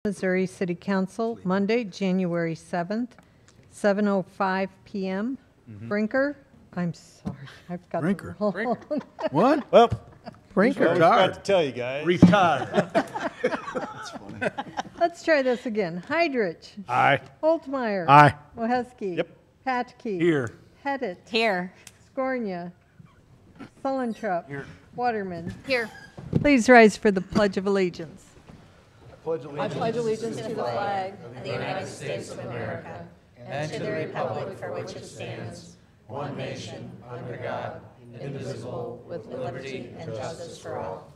Missouri City Council, Monday, January 7th, 7:05 p.m. Brinker, I'm sorry, I've got Brinker. the wrong. What? Well, Brinker. I forgot to tell you guys. Retired. Let's try this again. Heidrich. Aye. Holtmeyer. Aye. Moheski. Yep. Patke. Here. Pettit. Here. Scornia. Sullentrup. Here. Waterman. Here. Please rise for the Pledge of Allegiance. I pledge allegiance to the flag of the United States of America and to the republic for which it stands, one nation, under God, indivisible, with liberty and justice for all.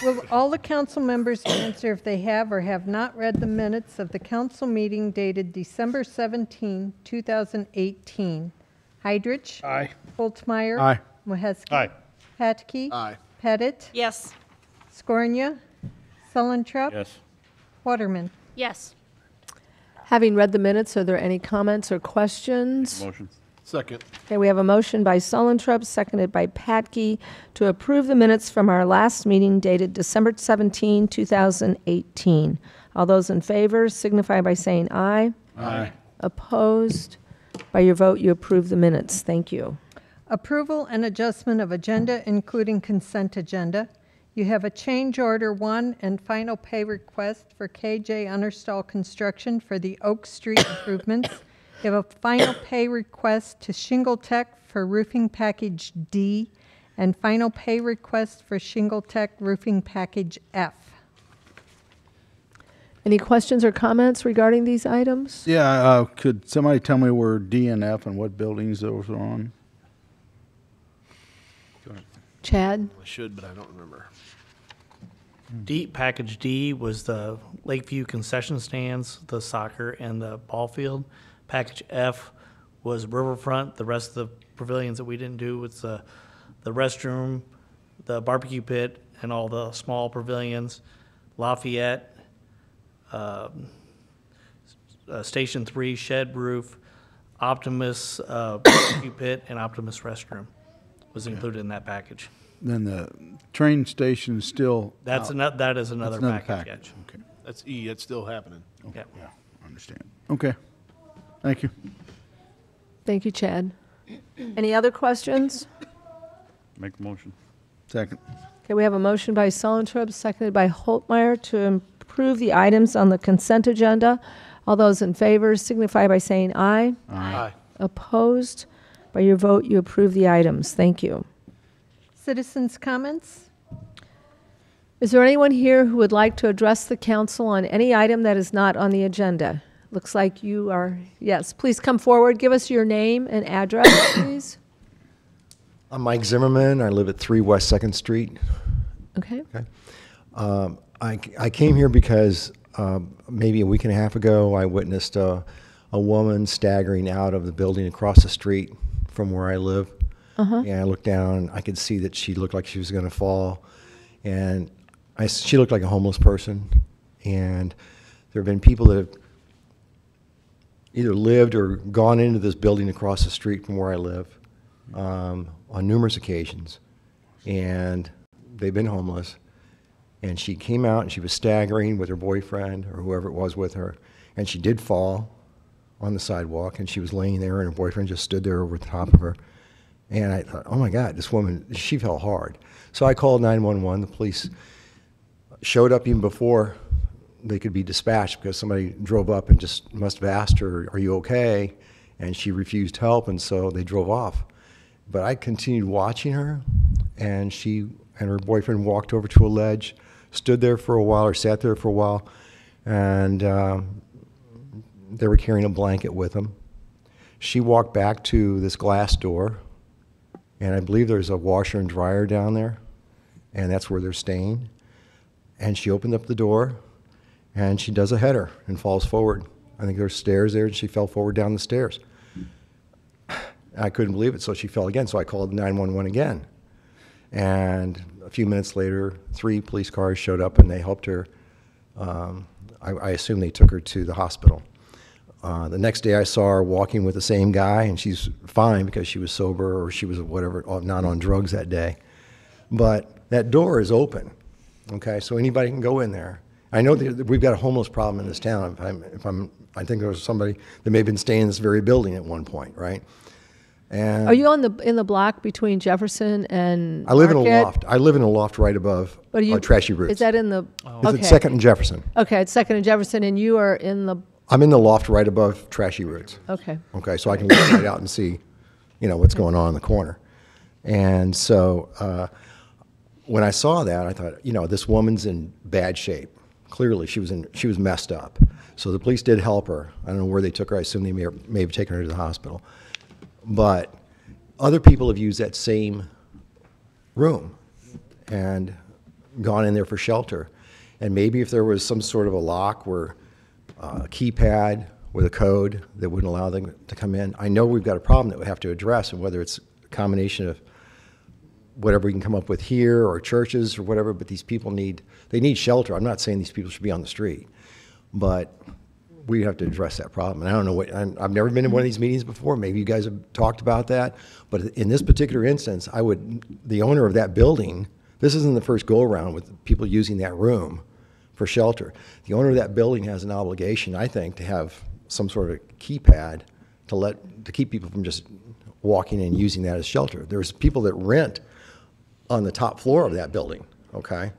Will all the council members answer if they have or have not read the minutes of the council meeting dated December 17, 2018? Heidrich. Aye. Holtmeyer. Aye. Moheski. Aye. Patke. Aye. Pettit. Yes. Scornia. Sullentrup. Yes. Waterman. Yes. Having read the minutes, are there any comments or questions? Motion. Second. Okay, we have a motion by Sullentrup, seconded by Patke, to approve the minutes from our last meeting dated December 17, 2018. All those in favor signify by saying aye. Aye. Opposed? By your vote, you approve the minutes. Thank you. Approval and adjustment of agenda, including consent agenda. You have a change order 1 and final pay request for KJ Understall Construction for the Oak Street improvements. You have a final pay request to Shingle Tech for roofing package D and final pay request for Shingle Tech roofing package F. Any questions or comments regarding these items? Yeah, could somebody tell me where D and F and what buildings those are on? Chad? I should, but I don't remember. Package D was the Lakeview concession stands, the soccer and the ball field. Package F was Riverfront. The rest of the pavilions that we didn't do was the restroom, the barbecue pit, and all the small pavilions. Lafayette, Station 3, shed roof, Optimus barbecue pit, and Optimus restroom was included in that package. Then the train station is still. That is another package. yeah. Okay. That's E. It's still happening. Yeah. Yeah, I understand. Okay. Thank you. Thank you, Chad. Any other questions? Make a motion. Second. Okay, we have a motion by Sullentrup, seconded by Holtmeyer, to approve the items on the consent agenda. All those in favor signify by saying aye. Aye. Opposed? By your vote, you approve the items. Thank you. Citizens' comments? Is there anyone here who would like to address the council on any item that is not on the agenda? Looks like you are. Yes, please come forward. Give us your name and address, please. I'm Mike Zimmerman. I live at 3 West 2nd Street. Okay. I came here because maybe a week and a half ago I witnessed a woman staggering out of the building across the street from where I live. And I looked down. I could see that she looked like she was going to fall. And she looked like a homeless person. And there have been people that have either lived or gone into this building across the street from where I live on numerous occasions. And they've been homeless. And she came out and she was staggering with her boyfriend or whoever it was with her. And she did fall on the sidewalk, and she was laying there, and her boyfriend just stood there over the top of her. And I thought, oh my God, this woman, she fell hard. So I called 911. The police showed up even before they could be dispatched because somebody drove up and just must have asked her, are you okay? And she refused help, and so they drove off. But I continued watching her, and she and her boyfriend walked over to a ledge, stood there for a while, or sat there for a while, and they were carrying a blanket with them. She walked back to this glass door, and I believe there's a washer and dryer down there, and that's where they're staying. And she opened up the door, and she does a header and falls forward. I think there's stairs there, and she fell forward down the stairs. I couldn't believe it, so she fell again, so I called 911 again. And a few minutes later, 3 police cars showed up, and they helped her. I assume they took her to the hospital. The next day I saw her walking with the same guy, and she's fine because she was sober or she was whatever, not on drugs that day. But that door is open, okay? So anybody can go in there. I know that we've got a homeless problem in this town. I think there was somebody that may have been staying in this very building at one point, right? And Are you in the block between Jefferson and I live in a Market? loft. I live in a loft right above But are you, Trashy Roots. Is that in the? It's at Second and Jefferson. Okay, it's Second and Jefferson, and you are in the. I'm in the loft right above Trashy Roots. Okay. Okay, so I can look right out and see, what's going on in the corner. And so when I saw that, I thought, this woman's in bad shape. Clearly, she was messed up. So the police did help her. I don't know where they took her. I assume they may have taken her to the hospital. But other people have used that same room and gone in there for shelter. And maybe if there was some sort of a lock where a keypad with a code that wouldn't allow them to come in, I know we've got a problem that we have to address, and whether it's a combination of whatever we can come up with here or churches or whatever, but these people need shelter. I'm not saying these people should be on the street, but we have to address that problem. And I don't know I've never been in one of these meetings before. Maybe you guys have talked about that. But in this particular instance, the owner of that building, this isn't the first go around with people using that room for shelter. The owner of that building has an obligation, I think, to have some sort of keypad to keep people from just walking in and using that as shelter. There's people that rent on the top floor of that building, okay?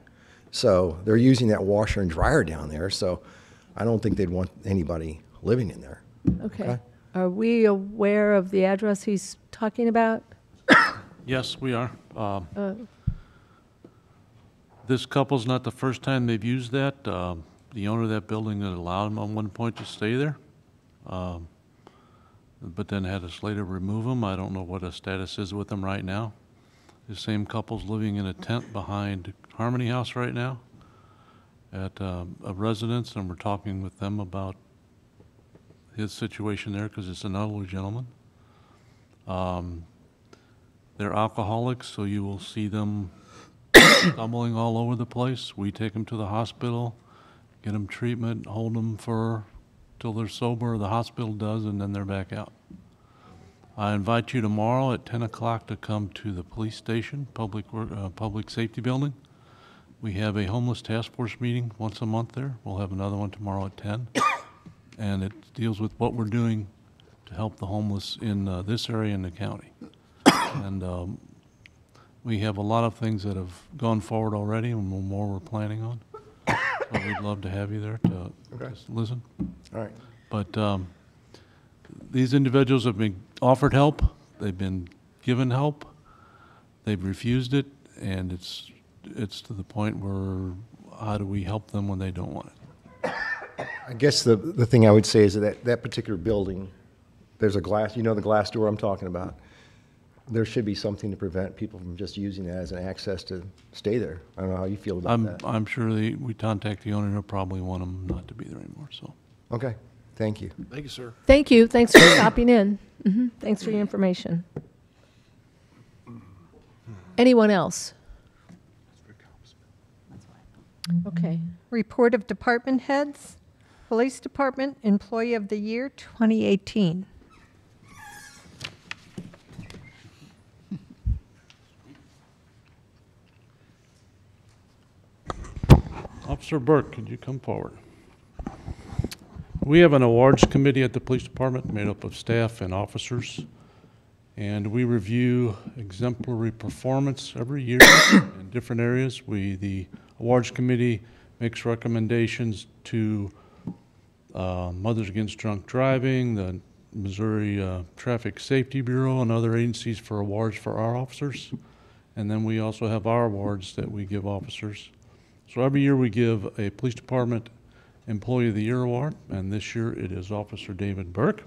So they're using that washer and dryer down there, so I don't think they'd want anybody living in there. Okay. Are we aware of the address he's talking about? Yes, we are. This couple's not the first time they've used that. The owner of that building had allowed them at one point to stay there, but then had us later remove them. I don't know what the status is with them right now. The same couple's living in a tent behind Harmony House right now at a residence, and we're talking with them about his situation there because it's an elderly gentleman. They're alcoholics, so you will see them stumbling all over the place. We take them to the hospital, get them treatment, hold them till they're sober, the hospital does, and then they're back out. I invite you tomorrow at 10 o'clock to come to the police station, public safety building. We have a homeless task force meeting once a month there. We'll have another one tomorrow at 10. And it deals with what we're doing to help the homeless in this area in the county. And we have a lot of things that have gone forward already and more we're planning on. So we'd love to have you there to just listen. All right. But these individuals have been offered help. They've been given help. They've refused it, and it's to the point where how do we help them when they don't want it? I guess the thing I would say is that particular building, there's a glass, the glass door I'm talking about. There should be something to prevent people from just using that as an access to stay there. I don't know how you feel about that. I'm sure we contact the owner. He'll probably want them not to be there anymore. So. Okay. Thank you. Thank you, sir. Thank you. Thanks for stopping in. Thanks for your information. Anyone else? Okay. Report of department heads. Police Department Employee of the Year 2018. Officer Burke, could you come forward? We have an awards committee at the police department made up of staff and officers, and we review exemplary performance every year in different areas. The awards committee makes recommendations to Mothers Against Drunk Driving, the Missouri Traffic Safety Bureau, and other agencies for awards for our officers. And then we also have our awards that we give officers. So every year we give a police department Employee of the Year award, and this year it is Officer David Burke.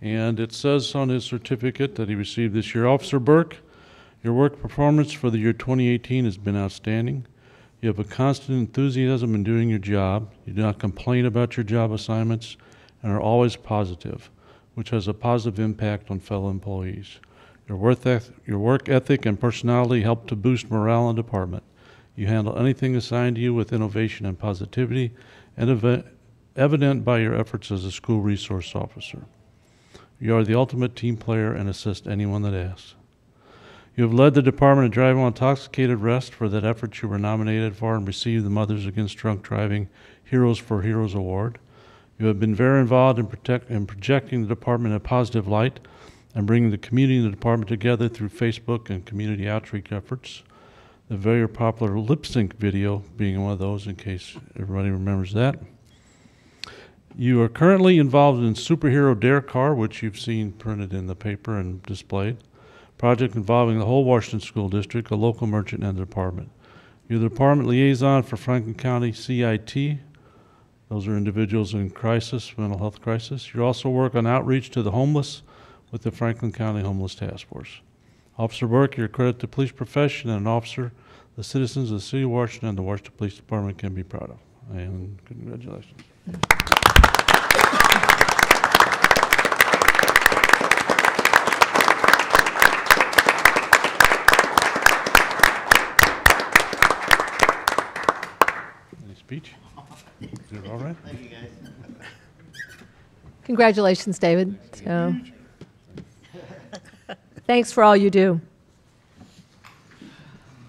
And it says on his certificate that he received this year, Officer Burke, your work performance for the year 2018 has been outstanding. You have a constant enthusiasm in doing your job. You do not complain about your job assignments and are always positive, which has a positive impact on fellow employees. Your work ethic and personality help to boost morale in the department. You handle anything assigned to you with innovation and positivity, and evident by your efforts as a school resource officer. You are the ultimate team player and assist anyone that asks. You have led the Department of Driving While Intoxicated Arrest. For that effort, you were nominated for and received the Mothers Against Drunk Driving Heroes for Heroes Award. You have been very involved in projecting the department in a positive light and bringing the community and the department together through Facebook and community outreach efforts. The very popular lip sync video being one of those, in case everybody remembers that. You are currently involved in Superhero Dare Car, which you've seen printed in the paper and displayed. Project involving the whole Washington School District, a local merchant, and the department. You're the department liaison for Franklin County CIT. Those are individuals in crisis, mental health crisis. You also work on outreach to the homeless with the Franklin County Homeless Task Force. Officer Burke, you're a credit to the police profession and an officer the citizens of the City of Washington and the Washington Police Department can be proud of. And congratulations. Any speech? Is it all right? Thank you, guys. Congratulations, David. So, thanks for all you do.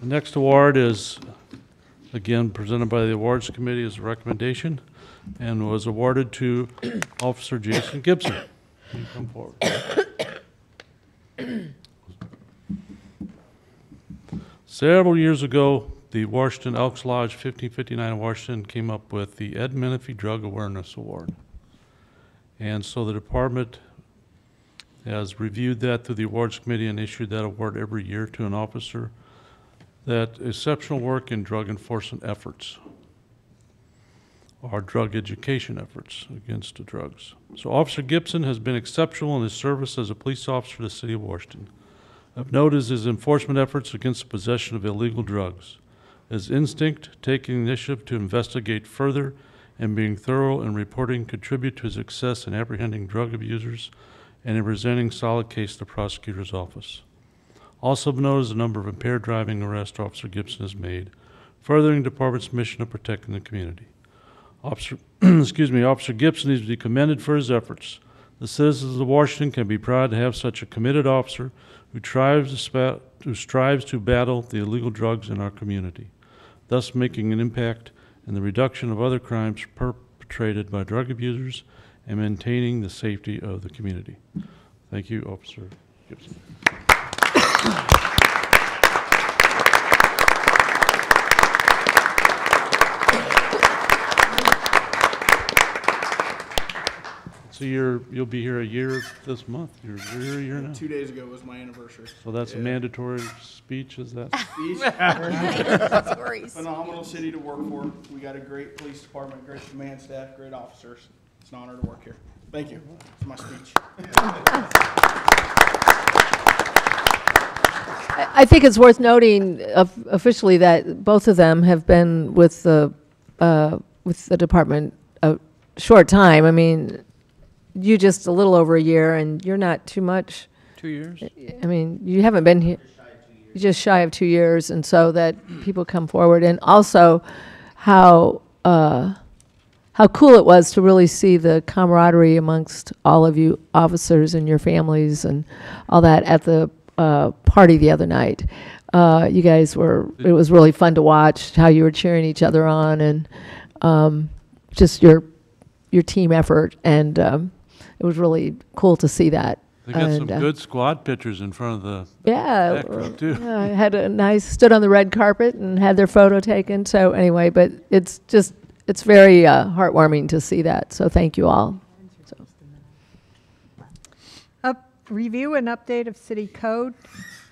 The next award is, again, presented by the Awards Committee as a recommendation and was awarded to Officer Jason Gibson. You come forward. Several years ago, the Washington Elks Lodge 1559 in Washington came up with the Ed Menifee Drug Awareness Award. And so the department has reviewed that through the Awards Committee and issued that award every year to an officer that exceptional work in drug enforcement efforts or drug education efforts against the drugs. So Officer Gibson has been exceptional in his service as a police officer to the City of Washington. Of note is his enforcement efforts against the possession of illegal drugs, his instinct, taking initiative to investigate further, and being thorough in reporting contribute to his success in apprehending drug abusers and in presenting solid case to the prosecutor's office. Also of note is the number of impaired driving arrests Officer Gibson has made, furthering the department's mission of protecting the community. Officer Gibson is to be commended for his efforts. The citizens of Washington can be proud to have such a committed officer who strives to battle the illegal drugs in our community, thus making an impact in the reduction of other crimes perpetrated by drug abusers and maintaining the safety of the community. Thank you, Officer Gibson. So you'll be here a year this month. You're here a year now. 2 days ago was my anniversary. So that's a mandatory speech, is that? Phenomenal city to work for. We got a great police department, great command staff, great officers. It's an honor to work here. Thank you. That's my speech. I think it's worth noting officially that both of them have been with the department a short time. I mean, you just a little over a year, and you're not too much. 2 years? I mean, you haven't been here. Just shy of 2 years, and so that people come forward, and also how cool it was to really see the camaraderie amongst all of you officers and your families and all that at the party the other night. You guys it was really fun to watch how you were cheering each other on, and just your team effort, and it was really cool to see that. They got some good squad pictures in front of the backdrop, too. Yeah, I had stood on the red carpet and had their photo taken. So anyway, but it's very heartwarming to see that. So thank you all. Review and update of city code.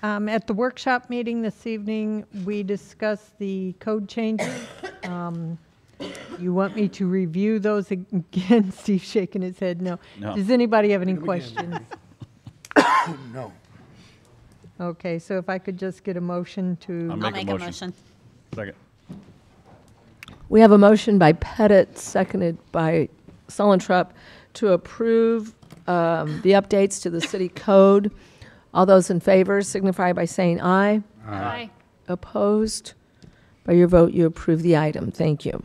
At the workshop meeting this evening, we discussed the code changes. You want me to review those again? Steve's shaking his head no. Does anybody have any questions? No. Okay, so if I could just get a motion to... I'll make a motion. Second. We have a motion by Pettit, seconded by Sullentrup, to approve the updates to the city code. All those in favor signify by saying aye. Aye. Opposed? By your vote, you approve the item. Thank you.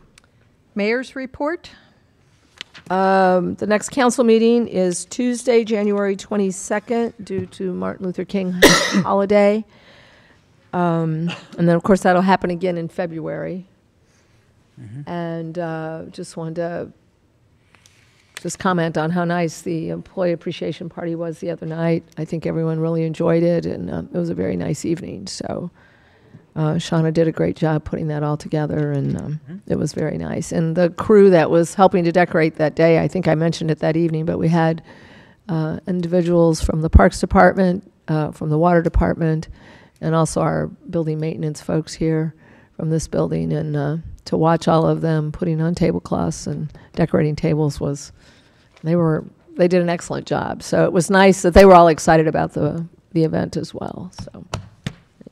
Mayor's report. The next council meeting is Tuesday, January 22nd, due to Martin Luther King holiday. And then, of course, that'll happen again in February. And just wanted to just comment on how nice the employee appreciation party was the other night. I think everyone really enjoyed it, and it was a very nice evening. So Shauna did a great job putting that all together, and it was very nice. And the crew that was helping to decorate that day, I think I mentioned it that evening, but we had individuals from the Parks Department, from the Water Department, and also our building maintenance folks here from this building. And to watch all of them putting on tablecloths and decorating tables they did an excellent job. So it was nice that they were all excited about the event as well. So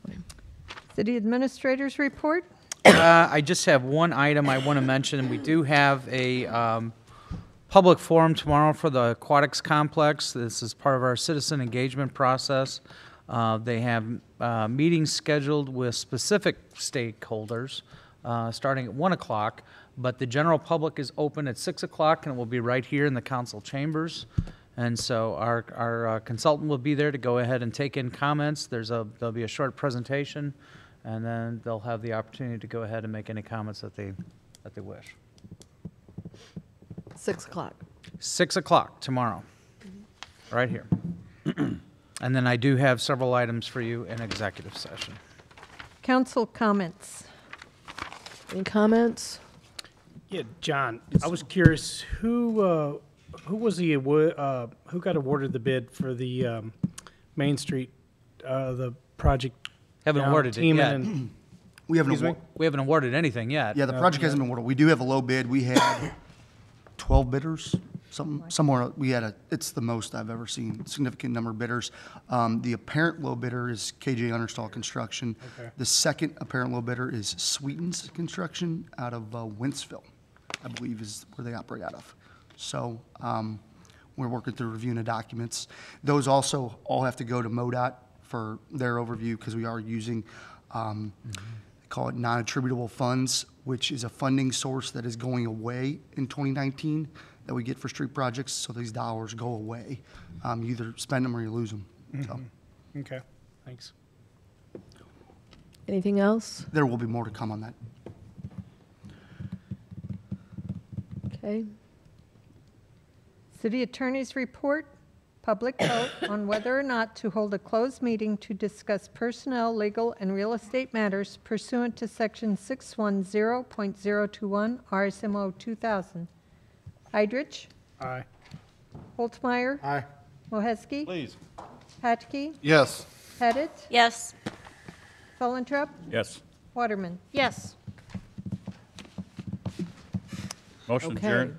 anyway. City Administrator's report. I just have one item I want to mention. We do have a public forum tomorrow for the aquatics complex. This is part of our citizen engagement process. They have meetings scheduled with specific stakeholders starting at 1 o'clock, but the general public is open at 6 o'clock, and it will be right here in the council chambers. And so our consultant will be there to go ahead and take in comments. There'll be a short presentation, and then they'll have the opportunity to go ahead and make any comments that they wish. 6 o'clock. 6 o'clock tomorrow, right here. And then I do have several items for you in executive session. Council comments. Any comments? Yeah, John, I was curious, who was who got awarded the bid for the Main Street, the project? Haven't down awarded it Teeman yet. and- We haven't, Excuse me? We haven't awarded anything yet. yeah, the project hasn't been awarded. We do have a low bid. We had 12 bidders, somewhere, it's the most I've ever seen, significant number of bidders. The apparent low bidder is KJ Understall Construction. Okay. The second apparent low bidder is Sweetens Construction out of Wentzville, I believe is where they operate out of. So we're working through reviewing the documents. Those also all have to go to MoDOT for their overview because we are using, they call it non-attributable funds, which is a funding source that is going away in 2019 that we get for street projects. So these dollars go away. You either spend them or you lose them. So Okay, thanks. Anything else? there will be more to come on that. Okay. City Attorney's report. Public vote on whether or not to hold a closed meeting to discuss personnel, legal, and real estate matters pursuant to Section 610.021 RSMO 2000. Heidrich? Aye. Holtmeyer? Aye. Moheski? Please. Patke? Yes. Pettit? Yes. Sullentrup? Yes. Waterman? Yes. Motion Okay. adjourned.